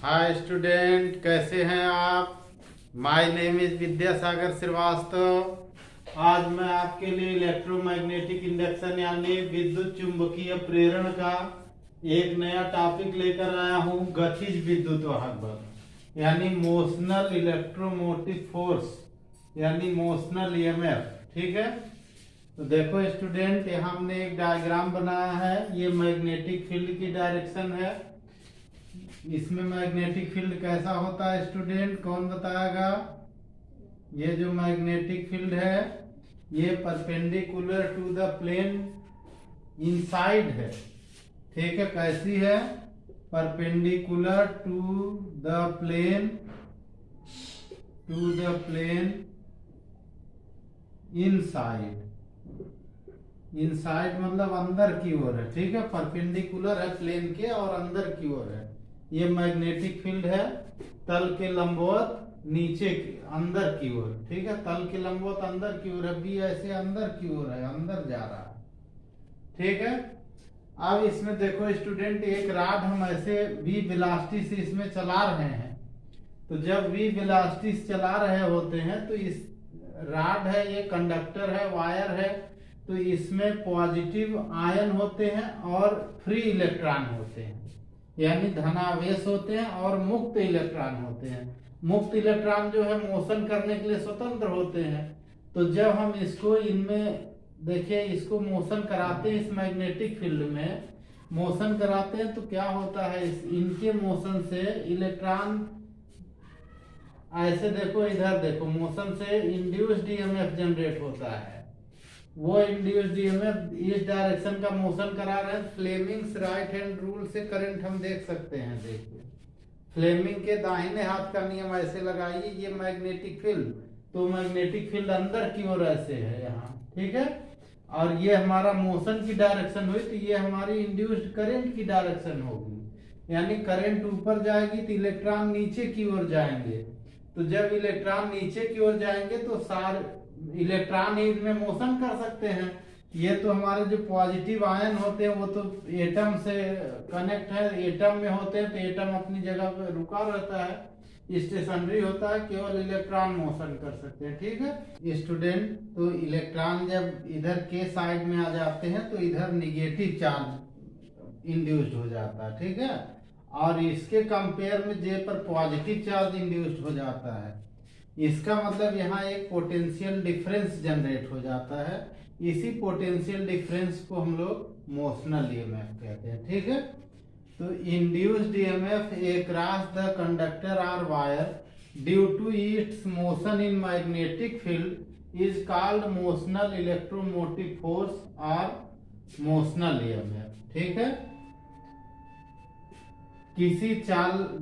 Hi student, कैसे हैं आप। My name is Vidyasagar Shrivastava. आज मैं आपके लिए इलेक्ट्रोमैग्नेटिक इंडक्शन यानी विद्युत चुंबकीय प्रेरण का एक नया टॉपिक लेकर आया हूं। गतिज विद्युत वाहक बल यानी मोशनल इलेक्ट्रोमोटिव फोर्स यानी मोशनल ईएमएफ। ठीक है, तो देखो स्टूडेंट, यहाँ हमने एक डायग्राम बनाया है। ये मैग्नेटिक फील्ड की डायरेक्शन है। इसमें मैग्नेटिक फील्ड कैसा होता है स्टूडेंट, कौन बताएगा। ये जो मैग्नेटिक फील्ड है ये perpendicular to the plane inside है। ठीक है, कैसी है, perpendicular to the plane inside. Inside मतलब अंदर की ओर है। ठीक है, परपेंडिकुलर है प्लेन के और अंदर की ओर है। ये मैग्नेटिक फील्ड है तल के लंबवत नीचे की अंदर की ओर। ठीक है, तल के लंबवत अंदर की ओर है। बी ऐसे अंदर की ओर है, अंदर जा रहा है। ठीक है, अब इसमें देखो स्टूडेंट, एक राड हम ऐसे वी वेलोसिटी से इसमें चला रहे हैं। तो जब वी वेलोसिटी से चला रहे होते हैं तो इस राड है, ये कंडक्टर है, वायर है, तो इसमें पॉजिटिव आयन होते हैं और फ्री इलेक्ट्रॉन होते हैं, यानी धनावेश होते हैं और मुक्त इलेक्ट्रॉन होते हैं। मुक्त इलेक्ट्रॉन जो है मोशन करने के लिए स्वतंत्र होते हैं। तो जब हम इसको इनमें देखिए, इसको मोशन कराते हैं, इस मैग्नेटिक फील्ड में मोशन कराते हैं तो क्या होता है, इनके मोशन से इलेक्ट्रॉन ऐसे देखो, इधर देखो, मोशन से इंड्यूस्ड ईएमएफ जनरेट होता है। वो इंड्यूस्ड ईएमएफ इस डायरेक्शन का मोशन करा रहे हैं। फ्लेमिंग्स राइट हैंड रूल से करंट हम देख सकते हैं। देखिए, फ्लेमिंग के दाहिने हाथ का नियम ऐसे लगाइए, ये मैग्नेटिक फील्ड, तो मैग्नेटिक फील्ड अंदर की ओर ऐसे है यहाँ। ठीक है, और ये हमारा मोशन की डायरेक्शन हुई तो ये हमारी इंड्यूस्ड करंट की डायरेक्शन होगी, यानी करंट ऊपर जाएगी तो इलेक्ट्रॉन नीचे की ओर जाएंगे। तो जब इलेक्ट्रॉन नीचे की ओर जाएंगे तो सारे इलेक्ट्रॉन ही इनमें मोशन कर सकते हैं। ये तो हमारे जो पॉजिटिव आयन होते हैं वो तो एटम से कनेक्ट है, एटम में होते हैं, तो एटम अपनी जगह पे रुका रहता है, स्टेशनरी होता है, केवल इलेक्ट्रॉन मोशन कर सकते हैं। ठीक है स्टूडेंट, तो इलेक्ट्रॉन जब इधर के साइड में आ जाते हैं तो इधर निगेटिव चार्ज इंड्यूस्ड हो जाता है। ठीक है, और इसके कंपेयर में जे पर पॉजिटिव चार्ज इंड्यूस्ड हो जाता है। इसका मतलब यहाँ एक पोटेंशियल डिफरेंस जनरेट हो जाता है। इसी पोटेंशियल डिफरेंस को हम लोग मोशनल ईएमएफ कहते हैं। ठीक है, तो induced EMF across the conductor और wire due to its motion in magnetic field is called motional electromotive force और मोशनल ईएमएफ। ठीक है, किसी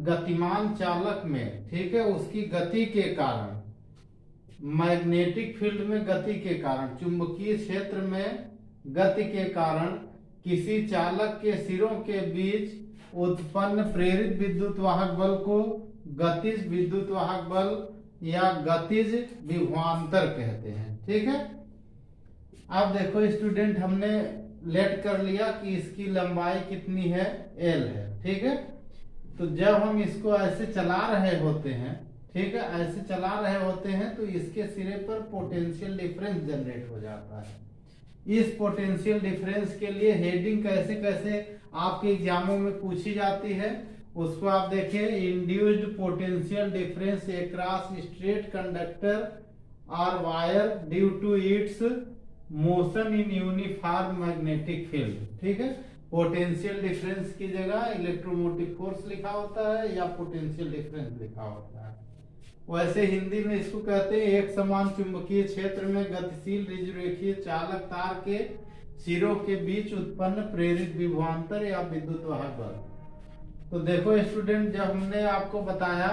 गतिमान चालक में, ठीक है, उसकी गति के कारण, मैग्नेटिक फील्ड में गति के कारण, चुंबकीय क्षेत्र में गति के कारण किसी चालक के सिरों के बीच उत्पन्न प्रेरित विद्युत वाहक बल को गतिज विद्युत वाहक बल या गतिज विभवांतर कहते हैं। ठीक है, अब देखो स्टूडेंट, हमने लेट कर लिया कि इसकी लंबाई कितनी है, एल है। ठीक है, तो जब हम इसको ऐसे चला रहे होते हैं, ठीक है, ऐसे चला रहे होते हैं तो इसके सिरे पर पोटेंशियल डिफरेंस जनरेट हो जाता है। इस पोटेंशियल डिफरेंस के लिए हेडिंग कैसे कैसे आपके एग्जामों में पूछी जाती है उसको आप देखिए। Induced potential difference across straight conductor और wire due to its motion in uniform magnetic field. ठीक है, पोटेंशियल डिफरेंस की जगह इलेक्ट्रोमोटिव फोर्स लिखा होता है या पोटेंशियल डिफरेंस लिखा होता है। वैसे हिंदी में इसको कहते हैं एक समान चुंबकीय क्षेत्र में गतिशील ऋजुरेखीय चालक तार के सिरों के बीच उत्पन्न प्रेरित विभवांतर या विद्युत वाहक बल। तो देखो स्टूडेंट, जब हमने आपको बताया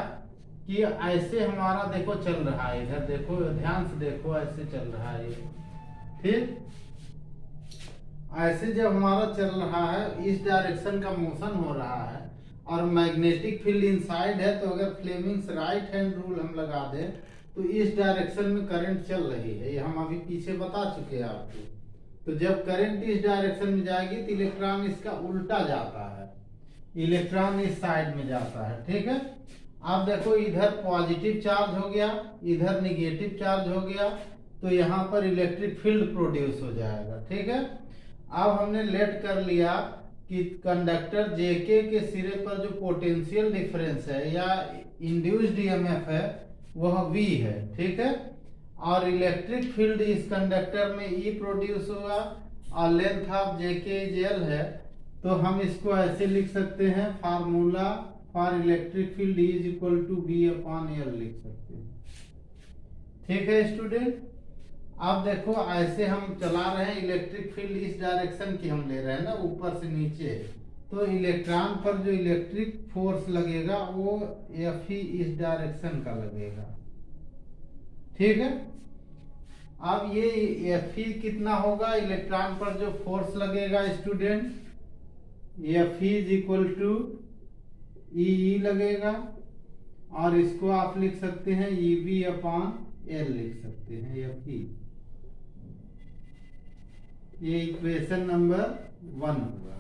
कि ऐसे हमारा देखो चल रहा है, इधर देखो, ध्यान से देखो, ऐसे चल रहा है ये। फिर ऐसे जब हमारा चल रहा है, इस डायरेक्शन का मोशन हो रहा है और मैग्नेटिक फील्ड इनसाइड है, तो अगर फ्लेमिंग्स राइट हैंड रूल हम लगा दें तो इस डायरेक्शन में करंट चल रही है, ये हम अभी पीछे बता चुके हैं आपको। तो जब करंट इस डायरेक्शन में जाएगी तो इलेक्ट्रॉन इसका उल्टा जाता है। इलेक्ट्रॉन इस साइड में जाता है, ठीक है। अब देखो इधर पॉजिटिव चार्ज हो गया, इधर निगेटिव चार्ज हो गया, तो यहाँ पर इलेक्ट्रिक फील्ड प्रोड्यूस हो जाएगा, ठीक है। अब हमने लेट कर लिया कि कंडक्टर जेके के सिरे पर जो पोटेंशियल डिफरेंस है या इंड्यूस्ड ईएमएफ है वह V है, ठीक है। और इलेक्ट्रिक फील्ड इस कंडक्टर में E प्रोड्यूस होगा और length of JK is L है, तो हम इसको ऐसे लिख सकते हैं, formula for electric field is equal to V/L लिख सकते हैं, ठीक है स्टूडेंट। अब देखो ऐसे हम चला रहे हैं, इलेक्ट्रिक फील्ड इस डायरेक्शन की हम ले रहे हैं ना, ऊपर से नीचे, तो इलेक्ट्रॉन पर जो इलेक्ट्रिक फोर्स लगेगा वो Fe इस डायरेक्शन का लगेगा, ठीक है। अब ये Fe कितना होगा, इलेक्ट्रॉन पर जो फोर्स लगेगा student, Fe is equal to E लगेगा, और इसको आप लिख सकते हैं EV/L लिख सकते हैं Fe। ये इक्वेशन नंबर 1 हुआ।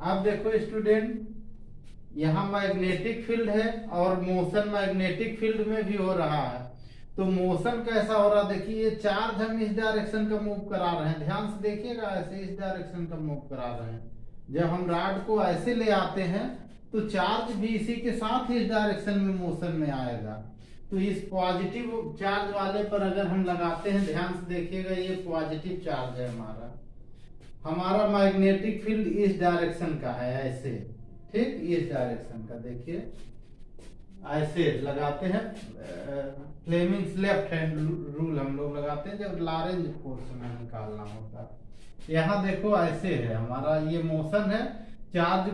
अब देखो स्टूडेंट, यहाँ मैग्नेटिक फील्ड है और मोशन मैग्नेटिक फील्ड में भी हो रहा है, तो मोशन कैसा हो रहा है, देखिए ये चार्ज हम इस डायरेक्शन का मूव करा रहे हैं, ध्यान से देखिएगा, ऐसे इस डायरेक्शन का मूव करा रहे हैं। जब हम रॉड को ऐसे ले आते हैं तो चार्ज भी इसी के साथ इस डायरेक्शन में मोशन में आएगा, तो इस पॉजिटिव चार्ज वाले पर अगर हम लगाते हैं, ध्यान से देखिएगा, ये पॉजिटिव चार्ज है हमारा मैग्नेटिक फील्ड इस डायरेक्शन का है, ऐसे, ठीक, इस डायरेक्शन का, देखिए ऐसे लगाते हैं, फ्लेमिंग्स लेफ्ट हैंड रूल हम लोग लगाते हैं जब लॉरेंज फोर्स में निकालना होता है। यहाँ देखो ऐसे है हमारा, ये मोशन है, चार्ज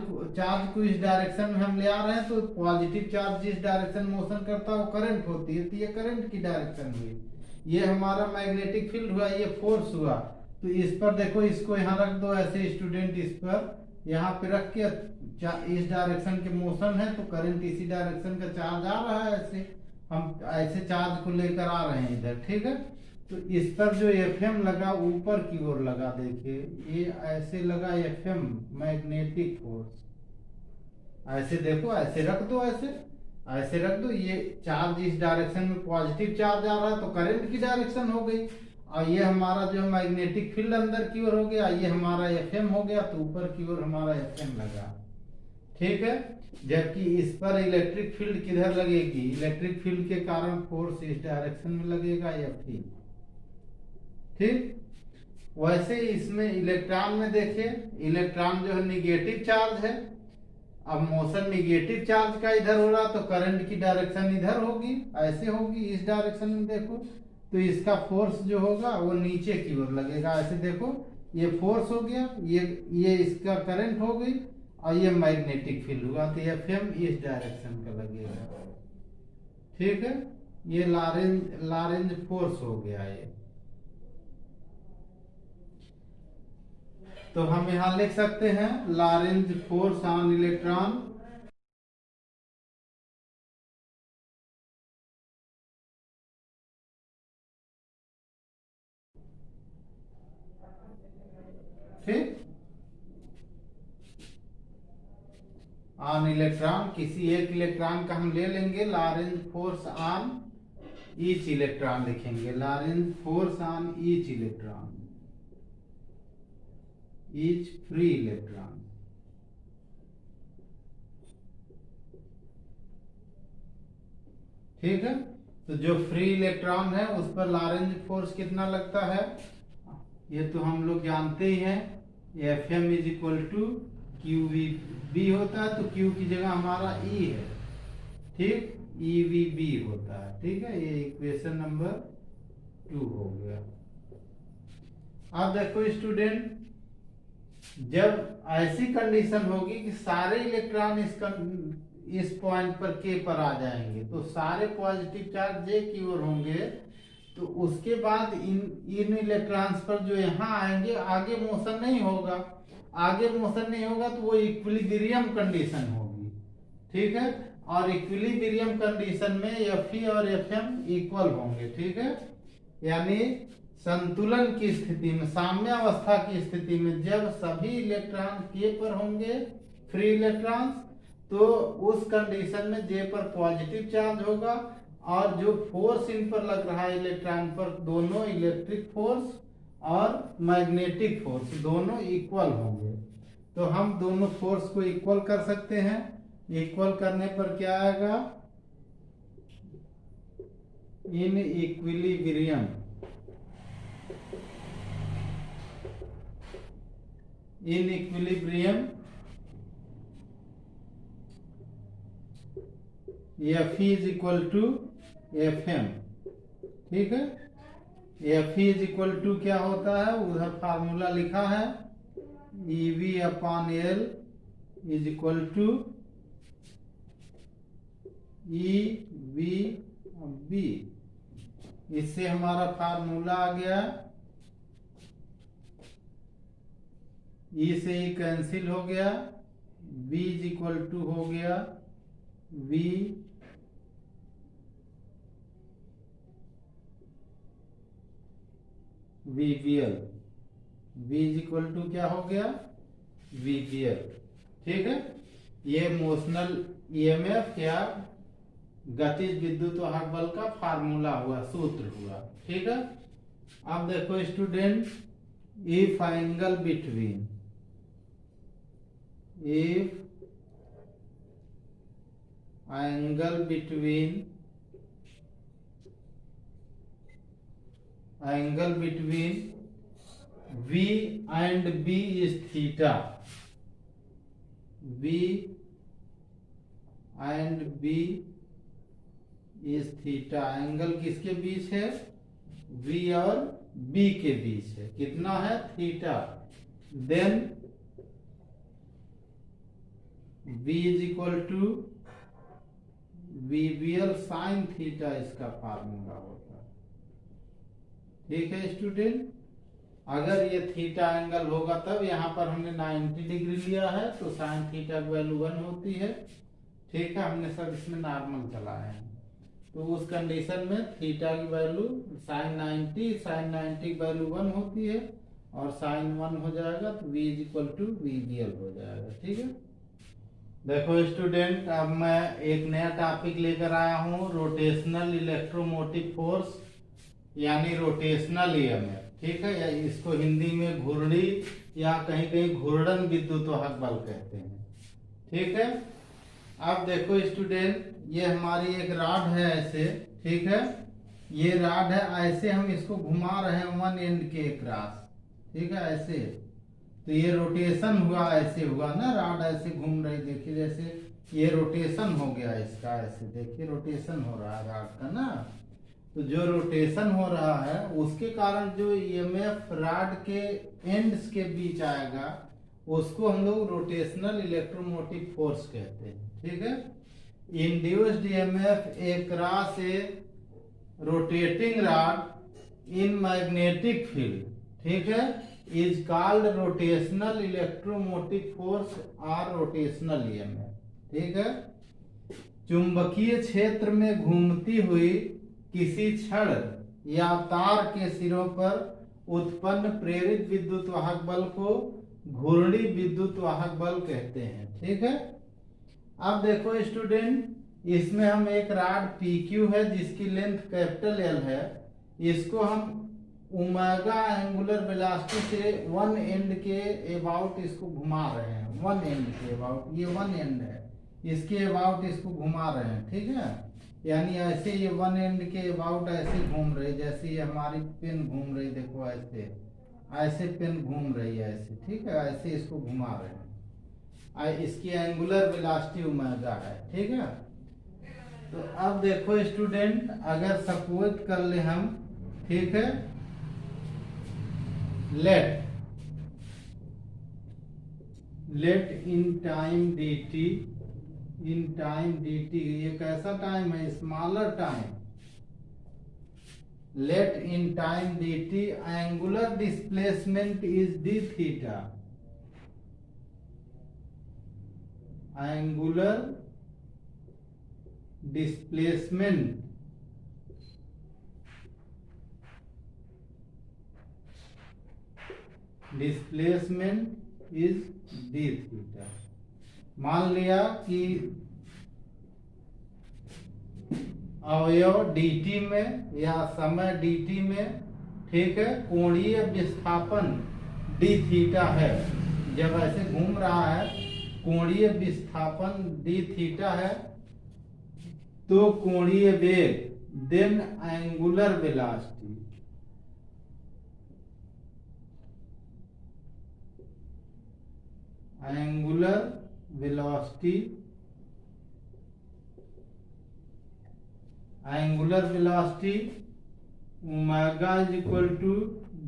को इस डायरेक्शन में हम ले आ रहे हैं, तो पॉजिटिव चार्ज जिस डायरेक्शन मोशन करता है वो करंट होती है, तो ये करंट की डायरेक्शन हुई, ये हमारा मैग्नेटिक फील्ड हुआ, ये फोर्स हुआ। तो इस पर देखो, इसको यहाँ रख दो ऐसे स्टूडेंट, इस पर यहाँ पे रख के, इस डायरेक्शन के मोशन है तो करंट इसी डायरेक्शन का चार्ज आ रहा है, ऐसे हम ऐसे चार्ज को लेकर आ रहे हैं इधर, ठीक है। तो इस पर जो Fm लगा ऊपर की ओर लगा, देखिए ये ऐसे लगा Fm मैग्नेटिक फोर्स, ऐसे देखो, ऐसे रख दो, ऐसे रख दो, ये चार्ज इस डायरेक्शन में पॉजिटिव चार्ज आ रहा है तो करंट की डायरेक्शन हो गई, और ये हमारा जो मैग्नेटिक फील्ड अंदर की ओर हो गया, ये हमारा Fm हो गया, तो ऊपर की ओर हमारा Fm लगा, ठीक है। जबकि इस पर इलेक्ट्रिक फील्ड किधर लगेगी, इलेक्ट्रिक फील्ड के कारण फोर्स इस डायरेक्शन में लगेगा, Fe, ठीक। वैसे इसमें इलेक्ट्रॉन में देखिए, इलेक्ट्रॉन जो है निगेटिव चार्ज है, अब मोशन निगेटिव चार्ज का इधर हो रहा, तो करंट की डायरेक्शन इधर होगी, ऐसे होगी, इस डायरेक्शन में देखो, तो इसका फोर्स जो होगा वो नीचे की ओर लगेगा, ऐसे देखो, ये फोर्स हो गया, ये इसका करंट हो गई, और ये मैग्नेटिक फील्ड हुआ, तो Fm इस डायरेक्शन का लगेगा, ठीक है। ये लॉरेंज फोर्स हो गया ये। तो हम यहां लिख सकते हैं लॉरेंज फोर्स ऑन इलेक्ट्रॉन, ठीक, ऑन इलेक्ट्रॉन, किसी एक इलेक्ट्रॉन का हम ले लेंगे, Lorentz force on each electron लिखेंगे, Lorentz force on each electron, each free electron, ठीक है। तो जो फ्री इलेक्ट्रॉन है उस पर लॉरेंज फोर्स कितना लगता है, ये तो हम लोग जानते ही हैं, Fm is equal to QVB होता है, तो Q की जगह हमारा E है, ठीक, EVB होता है, ठीक है। ये इक्वेशन नंबर 2 हो गया। अब देखो स्टूडेंट, जब ऐसी कंडीशन होगी कि सारे इलेक्ट्रॉन इस पॉइंट पर K पर आ जाएंगे, तो सारे पॉजिटिव चार्ज J की ओर होंगे, तो उसके बाद इन इलेक्ट्रॉन्स पर जो यहाँ आएंगे, आगे मोशन नहीं होगा, आगे मोशन नहीं होगा तो वो इक्विलिब्रियम कंडीशन होगी, ठीक है। और इक्विलिब्रियम कंडीशन में Fe और Fm इक्वल होंगे, ठीक है। यानी संतुलन की स्थिति में, साम्यावस्था की स्थिति में, जब सभी इलेक्ट्रॉन K पर होंगे फ्री इलेक्ट्रॉन्स, तो उस कंडीशन में जे पर पॉजिटिव चार्ज होगा और जो फोर्स इन पर लग रहा है इलेक्ट्रॉन पर, दोनों इलेक्ट्रिक फोर्स और मैग्नेटिक फोर्स दोनों इक्वल होंगे। तो हम दोनों फोर्स को इक्वल कर सकते हैं। इक्वल करने पर क्या आएगा, in equilibrium, in equilibrium F is equal to F M. ठीक है, F इज इक्वल टू क्या होता है, उधर फार्मूला लिखा है, EV upon L is equal to EV/B। इससे हमारा फार्मूला आ गया, E से ही कैंसिल हो गया, B इज इक्वल टू हो गया VBL। V is equal to क्या हो गया, VBL। ठीक है, ये मोशनल EMF या गतिज विद्युत वाहक बल का फार्मूला हुआ, सूत्र हुआ। ठीक है, अब देखो student, if angle between, if angle between V and B is theta, V and B is theta, angle किसके बीच है, V और B के बीच है, कितना है, theta. Then V is equal to VBL sine theta, इसका फार्मूला होता है। ठीक है स्टूडेंट, अगर ये थीटा एंगल होगा तब, यहाँ पर हमने 90 डिग्री लिया है तो साइन थीटा की वैल्यू 1 होती है। ठीक है, हमने सब इसमें नॉर्मल चलाया है, तो उस कंडीशन में थीटा की वैल्यू साइन 90 की वैल्यू 1 होती है और साइन 1 हो जाएगा, तो V is equal to VBL हो जाएगा। ठीक है, देखो स्टूडेंट, अब मैं एक नया टॉपिक लेकर आया हूँ, रोटेशनल इलेक्ट्रोमोटिव फोर्स यानी रोटेशनल EMF। ठीक है, या इसको हिंदी में घूर्णी या कहीं कहीं घूर्णन विद्युत वाहक बल कहते हैं। ठीक है, अब देखो स्टूडेंट, ये हमारी एक रॉड है ऐसे। ठीक है, ये रॉड है, ऐसे हम इसको घुमा रहे हैं वन एंड के क्रॉस। ठीक है, ऐसे, तो ये रोटेशन हुआ, ऐसे हुआ ना, रॉड ऐसे घूम रही, देखिए जैसे ये रोटेशन हो गया इसका, ऐसे देखिए रोटेशन हो रहा है रॉड का ना। तो जो रोटेशन हो रहा है उसके कारण जो EMF रॉड के एंड्स के बीच आएगा, उसको हम लोग रोटेशनल इलेक्ट्रोमोटिव फोर्स कहते हैं। ठीक है, इंड्यूस्ड EMF अक्रॉस ए रोटेटिंग रॉड इन मैग्नेटिक फील्ड, ठीक है, is called rotational electromotive force और रोटेशनल EMF। ठीक है, चुंबकीय क्षेत्र में घूमती हुई किसी छड़ या तार के सिरों पर उत्पन्न प्रेरित विद्युत वाहक बल को घूर्णी विद्युत वाहक बल कहते हैं। ठीक है, अब देखो स्टूडेंट, इसमें हम एक रॉड PQ है जिसकी लेंथ कैपिटल L है, इसको हम ओमेगा एंगुलर वेलोसिटी से वन एंड के अबाउट इसको घुमा रहे हैं, वन एंड के अबाउट, ये वन एंड है, इसके अबाउट इसको घुमा रहे हैं। ठीक है, यानी ऐसे ये वन एंड के अबाउट ऐसे घूम रही, जैसे ये हमारी पेन घूम रही, देखो ऐसे, ऐसे पेन घूम रही है ऐसे। ठीक है, ऐसे इसको घुमा रहे हैं, इसकी एंगुलर वेलोसिटी ओमेगा है। ठीक है, तो अब देखो स्टूडेंट, अगर सपोज कर ले हम, ठीक है, लेट इन टाइम dt, इन टाइम dt, ये कैसा टाइम है, smaller time, let in time dt angular displacement is d theta, angular displacement is d theta. मान लिया कि अवयव dt में या समय dt में, ठीक है, कोणीय विस्थापन d थीटा है, जब ऐसे घूम रहा है कोणीय विस्थापन d थीटा है, तो कोणीय वेग then angular velocity, angular velocity, angular velocity omega is equal to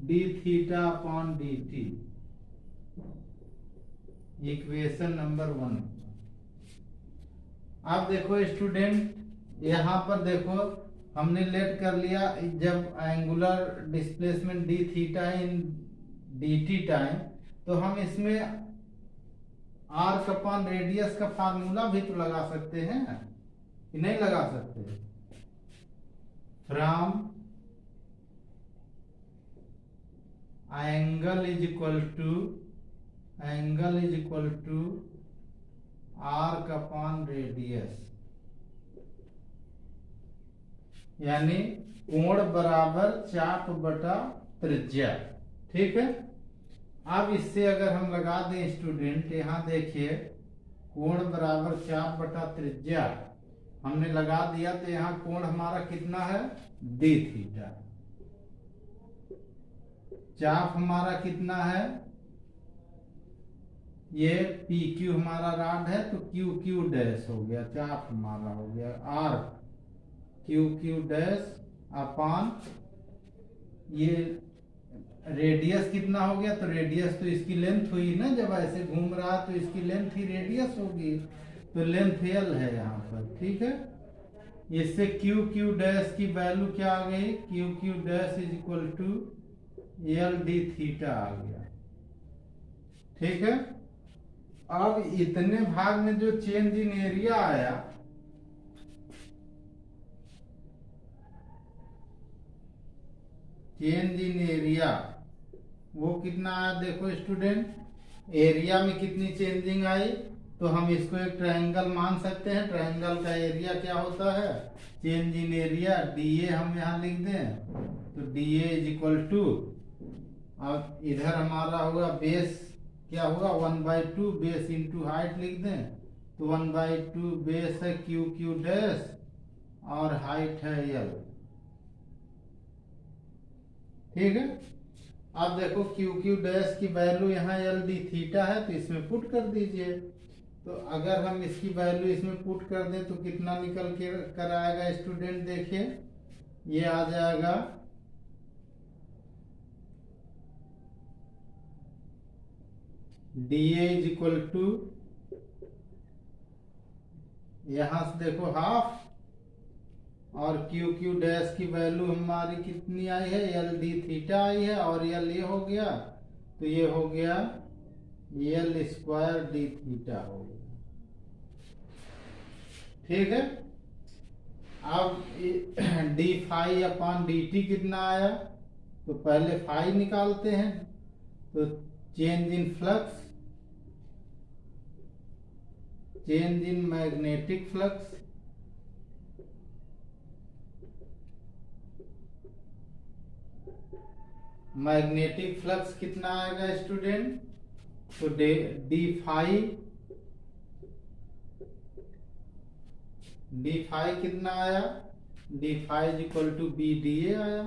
D theta upon D T, equation number 1। अब देखो स्टूडेंट, यहाँ पर देखो हमने लेट कर लिया, जब angular displacement D theta in D T time, तो हम इसमें आर्क अपॉन रेडियस का फार्मूला भी तो लगा सकते हैं कि नहीं लगा सकते? From angle is equal to arc upon radius, यानी कोण बराबर चाप बटा त्रिज्या, ठीक है। अब इससे अगर हम लगा दें स्टूडेंट, यहाँ देखिए कोण बराबर चाप बटा त्रिज्या हमने लगा दिया, तो यहाँ कोण हमारा कितना है? D theta. चाप हमारा कितना है? ये पी क्यू हमारा रॉड है, तो क्यू क्यू डैश हो गया, चाप हमारा हो गया arc Q Q dash upon ये रेडियस कितना हो गया? तो रेडियस तो इसकी लेंथ हुई ना, जब ऐसे घूम रहा तो इसकी लेंथ ही रेडियस होगी, तो लेंथ एल है यहाँ पर, ठीक है। इससे क्यू क्यू डैश की वैल्यू क्या आ गई? Q Q dash is equal to L D theta आ गया, ठीक है। अब इतने भाग में जो चेंज इन एरिया आया, चेंज इन एरिया वो कितना आया? देखो स्टूडेंट, एरिया में कितनी चेंजिंग आई, तो हम इसको एक ट्रायंगल मान सकते हैं। ट्रायंगल का एरिया क्या होता है? Change in area D A हम यहाँ लिख दें, तो D A is equal to, अब इधर हमारा होगा बेस, क्या होगा? 1/2 बेस इंटू हाइट लिख दें, तो 1/2 बेस है क्यू क्यू डैश और हाइट है एल, ठीक है। अब देखो क्यू क्यू डैश की वैल्यू यहाँ एल डी थीटा है, तो इसमें पुट कर दीजिए। तो अगर हम इसकी वैल्यू इसमें पुट कर दें तो कितना निकल के कर आएगा स्टूडेंट? देखिए ये आ जाएगा D A is equal to, यहां से देखो हाफ, और क्यू क्यू डैश की वैल्यू हमारी कितनी आई है? एल डी थीटा आई है, और एल ये हो गया, तो ये हो गया एल स्क्वायर डी थीटा हो गया, ठीक है। अब D phi upon D T कितना आया? तो पहले फाई निकालते हैं, तो change in flux, change in magnetic flux, magnetic flux कितना आएगा स्टूडेंट? तो डी फाई कितना आया? D phi is equal to B D A आया,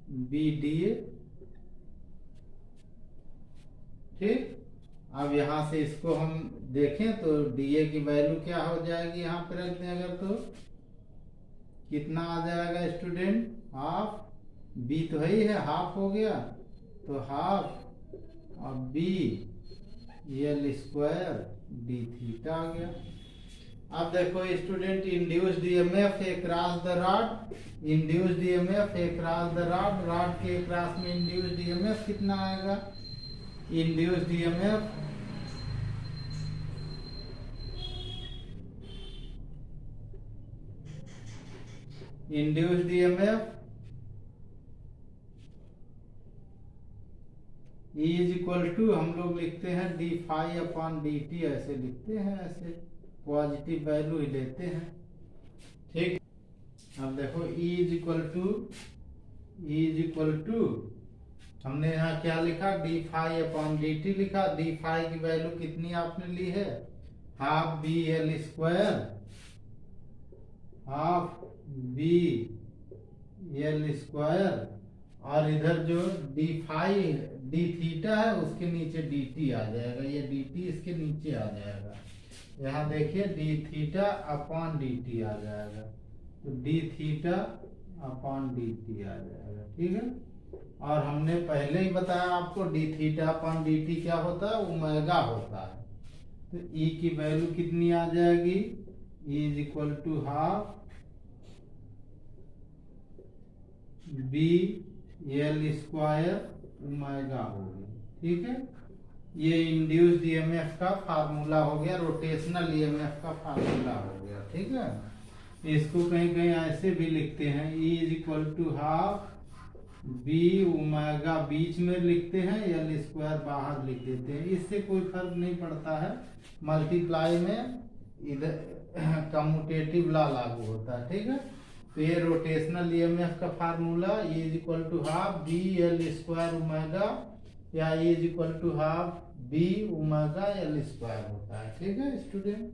बी डी ए, ठीक। अब यहां से इसको हम देखें तो डीए की वैल्यू क्या हो जाएगी? यहाँ पे रख दें अगर, तो कितना आ जाएगा स्टूडेंट? हाफ, बी तो है ही है, हाफ हो गया, तो हाफ और B L square D theta आ गया। अब देखो student, induced EMF across the rod, induced EMF across the rod, rod के अक्रॉस में इंड्यूस्ड ईएमएफ कितना आएगा? Induced EMF E is equal to हम लोग लिखते हैं D phi upon D T, ऐसे लिखते हैं, ऐसे पॉजिटिव वैल्यू ही लेते हैं। ठीक, अब देखो E इज इक्वल टू हमने यहाँ क्या लिखा, D phi upon D T लिखा। डी फाई की वैल्यू कितनी आपने ली है, half B L square, half B L square, और इधर जो डी फाई डी थीटा है उसके नीचे डी टी आ जाएगा, ये डी टी इसके नीचे आ जाएगा। यहाँ देखिए D theta upon D T आ जाएगा, तो D theta upon D T आ जाएगा। ठीक है, और हमने पहले ही बताया आपको D theta upon D T क्या होता है, ओमेगा होता है। तो E की वैल्यू कितनी आ जाएगी, E is equal to half B L square omega होगी। ठीक है, ये इंड्यूस्ड ईएमएफ का फार्मूला हो गया, रोटेशनल ईएमएफ का फार्मूला हो गया। ठीक है, इसको कहीं कहीं ऐसे भी लिखते हैं, E is equal to half B omega बीच में लिखते हैं, एल स्क्वायर बाहर लिख देते हैं, इससे कोई फर्क नहीं पड़ता है। मल्टीप्लाई में इधर कम्यूटेटिव लॉ लागू होता है। ठीक है, तो ये रोटेशनल ईएमएफ का formula E is equal to half B L square omega, या E is equal to half B omega L square होता है। ठीक है स्टूडेंट।